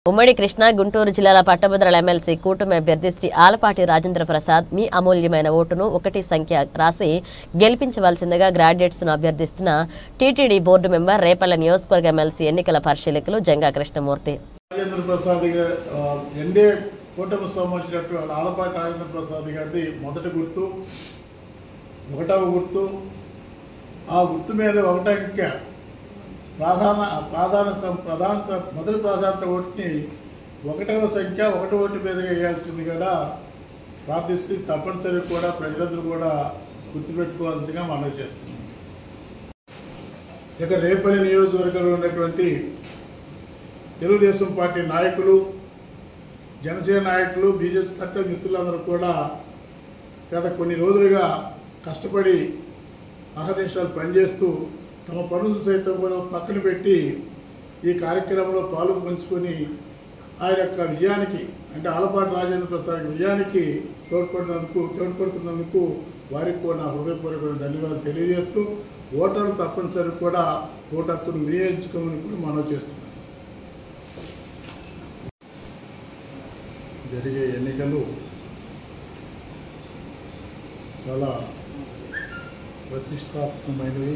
ఉమ్మడి కృష్ణా గుంటూరు జిల్లాల పట్టభద్రుల ఎమ్మెల్సీ కూటమి అభ్యర్థి శ్రీ ఆలపాటి రాజేంద్ర ప్రసాద్ మీ అమూల్యమైన ఓటును 1 సంఖ్య రాసి గెలిపించవలసిందిగా గ్రాడ్యుయేట్స్ ను అభ్యర్థిస్తున్న టీటీడీ బోర్డు మెంబర్ రేపల్ల నియోజకవర్గ ఎమ్మెల్సీ ఎన్నికల పరిశీలకులు జంగా కృష్ణమూర్తి. రాజేంద్ర ప్రసాద్ ఎన్డీఏ కూటమి సంబంధించినటువంటి ఆలపాటి రాజేంద్ర ప్రసాద్ గారి మొదటి గుర్తు 1వ గుర్తు. ఆ గుర్తు మీద 1 అంకె మొదటి ప్రాధాన్యత ఓటుని 1వ సంఖ్య 1 ఓటు మీదుగా వేయాల్సింది కూడా ప్రార్థిస్తూ తప్పనిసరి కూడా ప్రజలందరూ కూడా గుర్తుపెట్టుకోవాల్సిందిగా మనవి చేస్తున్నాం. ఇక రేపల్లి నియోజకవర్గంలో ఉన్నటువంటి తెలుగుదేశం పార్టీ నాయకులు, జనసేన నాయకులు, బీజేపీ పార్టీ మిత్రులందరూ కూడా గత కొన్ని రోజులుగా కష్టపడి అహర్నిశలు పనిచేస్తూ తమ పనులు సైతం కూడా పక్కన పెట్టి ఈ కార్యక్రమంలో పాల్గొంచుకొని ఆయన యొక్క విజయానికి అంటే ఆలపాటి రాజేంద్ర ప్రసాద్ విజయానికి తోడ్పడుతున్నందుకు వారికి కూడా నా హృదయపూర్వక ధన్యవాదాలు తెలియజేస్తూ ఓటర్లు తప్పనిసరి కూడా ఓటు హక్కును వినియోగించుకోమని కూడా మనవి చేస్తున్నాను. జరిగే ఎన్నికలు చాలా ప్రతిష్టాత్మకమైనవి.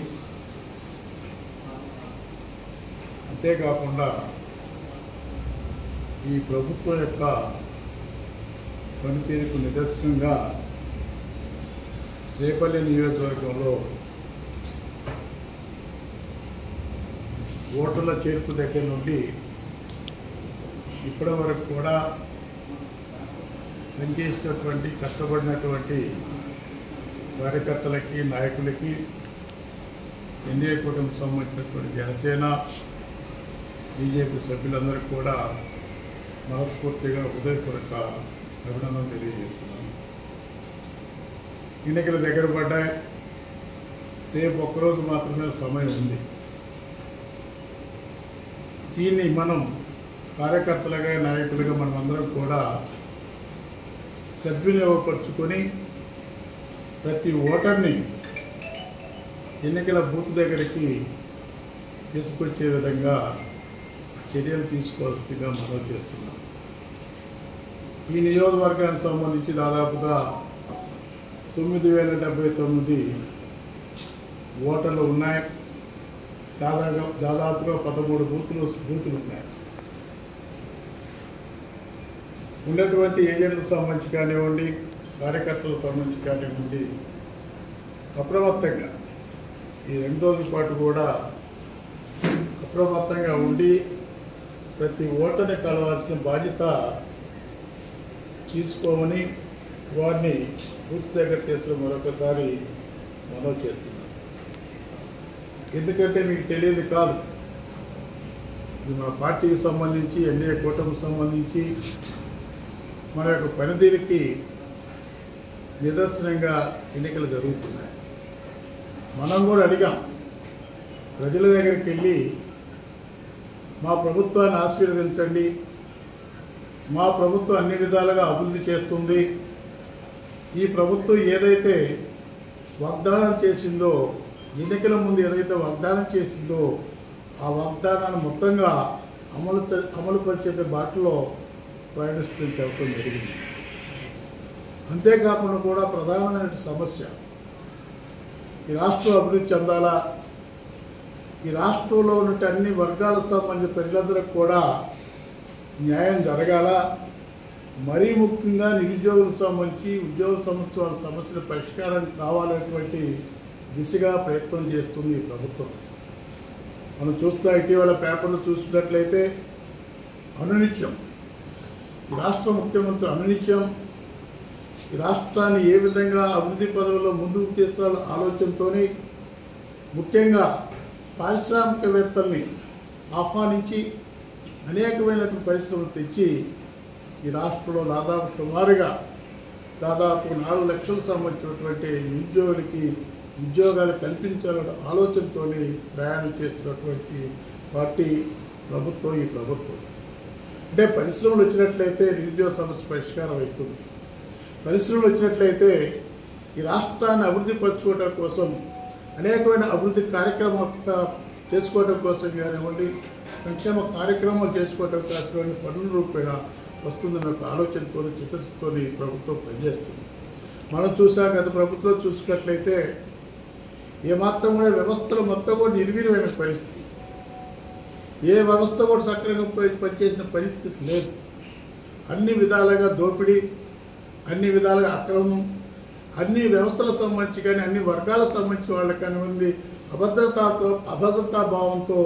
అంతేకాకుండా ఈ ప్రభుత్వం యొక్క పనితీరుకు నిదర్శనంగా రేపల్లి నియోజకవర్గంలో ఓటర్ల చేర్పు దగ్గర నుండి ఇప్పటి వరకు కూడా పనిచేసినటువంటి కష్టపడినటువంటి కార్యకర్తలకి, నాయకులకి, ఎన్డీఏ కూటమికి సంబంధించినటువంటి జనసేన, బీజేపీ సభ్యులందరికీ కూడా మనస్ఫూర్తిగా హృదయపూర్వక అభినందనలు తెలియజేస్తున్నాను. ఎన్నికలు దగ్గర పడ్డాయి. రేపు ఒక్కరోజు మాత్రమే సమయం ఉంది. దీన్ని మనం కార్యకర్తలుగా, నాయకులుగా మనమందరం కూడా సద్వినియోగపరుచుకొని ప్రతి ఓటర్ని ఎన్నికల బూత్ దగ్గరికి తీసుకొచ్చే విధంగా చర్యలు తీసుకోవాల్సిందిగా మనం చేస్తున్నాం. ఈ నియోజకవర్గానికి సంబంధించి దాదాపుగా 9,079 ఓటర్లు ఉన్నాయి. దాదాపుగా 13 బూతులు ఉన్నాయి. ఉన్నటువంటి ఏజెంట్లకు సంబంధించి కానివ్వండి, కార్యకర్తలకు సంబంధించి కానివ్వండి, అప్రమత్తంగా ఈ 2 రోజుల పాటు కూడా అప్రమత్తంగా ఉండి ప్రతి ఓటర్ని కలవాల్సిన బాధ్యత తీసుకోమని వారిని బూత్ దగ్గర తీసుకుని మరొకసారి మనవి చేస్తున్నాను. ఎందుకంటే మీకు తెలియదు కాదు, ఇది మా పార్టీకి సంబంధించి, ఎన్డీఏ కూటమికి సంబంధించి మన యొక్క పనితీరుకి నిదర్శనంగా ఎన్నికలు జరుగుతున్నాయి. మనం కూడా అడిగాం, ప్రజల దగ్గరికి వెళ్ళి మా ప్రభుత్వాన్ని ఆశీర్వదించండి, మా ప్రభుత్వం అన్ని విధాలుగా అభివృద్ధి చేస్తుంది, ఈ ప్రభుత్వం ఏదైతే వాగ్దానం చేసిందో, ఎన్నికల ముందు ఏదైతే వాగ్దానం చేసిందో ఆ వాగ్దానాన్ని మొత్తంగా అమలుపరిచే బాటలో ప్రయాణిస్తుందని చెప్పడం జరిగింది. అంతేకాకుండా కూడా ప్రధానమైన సమస్య, ఈ రాష్ట్రం అభివృద్ధి చెందాలా, ఈ రాష్ట్రంలో ఉన్న అన్ని వర్గాలకు సంబంధించిన ప్రజలందరికీ కూడా న్యాయం జరగాల, మరీ ముఖ్యంగా నిరుద్యోగులకు సంబంధించి ఉద్యోగ సంవత్సరాల సమస్యల పరిష్కారం కావాలనేటువంటి దిశగా ప్రయత్నం చేస్తుంది ఈ ప్రభుత్వం. మనం చూస్తున్నా, ఇటీవల పేపర్లు చూసినట్లయితే అనునిత్యం ఈ రాష్ట్ర ముఖ్యమంత్రి అనునిత్యం ఈ రాష్ట్రాన్ని ఏ విధంగా అభివృద్ధి పదవుల్లో ముందుకు తీసుకురావాల ఆలోచనతో ముఖ్యంగా పారిశ్రామికవేత్తల్ని ఆహ్వానించి అనేకమైనటువంటి పరిశ్రమలు తెచ్చి ఈ రాష్ట్రంలో సుమారుగా 4 లక్షలకు సంబంధించినటువంటి నిరుద్యోగులకి ఉద్యోగాలు కల్పించాలనే ఆలోచనతో ప్రయాణం చేస్తున్నటువంటి పార్టీ ప్రభుత్వం ఈ ప్రభుత్వం. అంటే పరిశ్రమలు వచ్చినట్లయితే నిరుద్యోగ సమస్య పరిష్కారం అవుతుంది. పరిశ్రమలు వచ్చినట్లయితే ఈ రాష్ట్రాన్ని అభివృద్ధి పరచుకోవడం కోసం అనేకమైన అభివృద్ధి కార్యక్రమాలు చేసుకోవడం కోసం కానివ్వండి, సంక్షేమ కార్యక్రమాలు చేసుకోవడానికి కావాల్సిన పన్నుల రూపేణ వస్తుందన్న ఒక ఆలోచనతో చిత్తశుద్ధితో ప్రభుత్వం పనిచేస్తుంది. మనం చూసాం గత ప్రభుత్వం చూసుకున్నట్లయితే ఏమాత్రం కూడా వ్యవస్థలు మొత్తం కూడా నిర్వీర్యమైన పరిస్థితి, ఏ వ్యవస్థ కూడా సక్రమంగా పనిచేసిన పరిస్థితి లేదు. అన్ని విధాలుగా దోపిడీ, అన్ని విధాలుగా అక్రమం, అన్ని వ్యవస్థలకు సంబంధించి కానీ అన్ని వర్గాలకు సంబంధించి వాళ్ళకి కానివ్వండి అభద్రతా భావంతో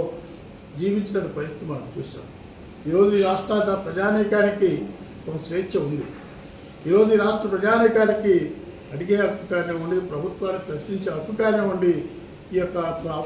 జీవించిన పరిస్థితి మనం చూస్తాం. ఈరోజు ఈ రాష్ట్ర ప్రజానీకానికి ఒక స్వేచ్ఛ ఉంది. ఈరోజు ఈ రాష్ట్ర ప్రజానీకానికి అడిగే హక్కు కానివ్వండి, ప్రభుత్వాన్ని ప్రశ్నించే హక్కు కానివ్వండి, ఈ యొక్క అవకాశం